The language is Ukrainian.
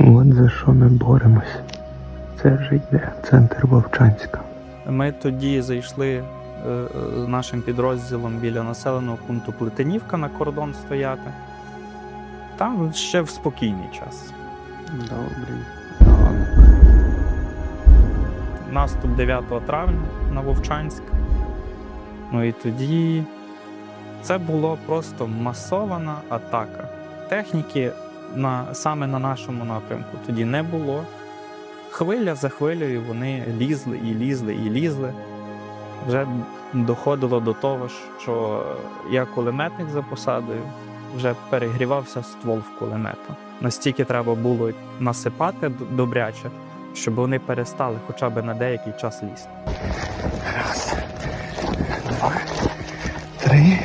От за що ми боремось. Це вже йде центр Вовчанська. Ми тоді зайшли з нашим підрозділом біля населеного пункту Плетенівка на кордон стояти. Там ще в спокійний час. Добрий ранок. Наступ 9 травня на Вовчанськ. Ну і тоді це було просто масована атака. Техніки саме на нашому напрямку тоді не було. Хвиля за хвилею вони лізли і лізли і лізли. Вже доходило до того, що я кулеметник за посадою, вже перегрівався ствол в кулемета. Настільки треба було насипати добряче, щоб вони перестали хоча б на деякий час лізти. Раз, два, три.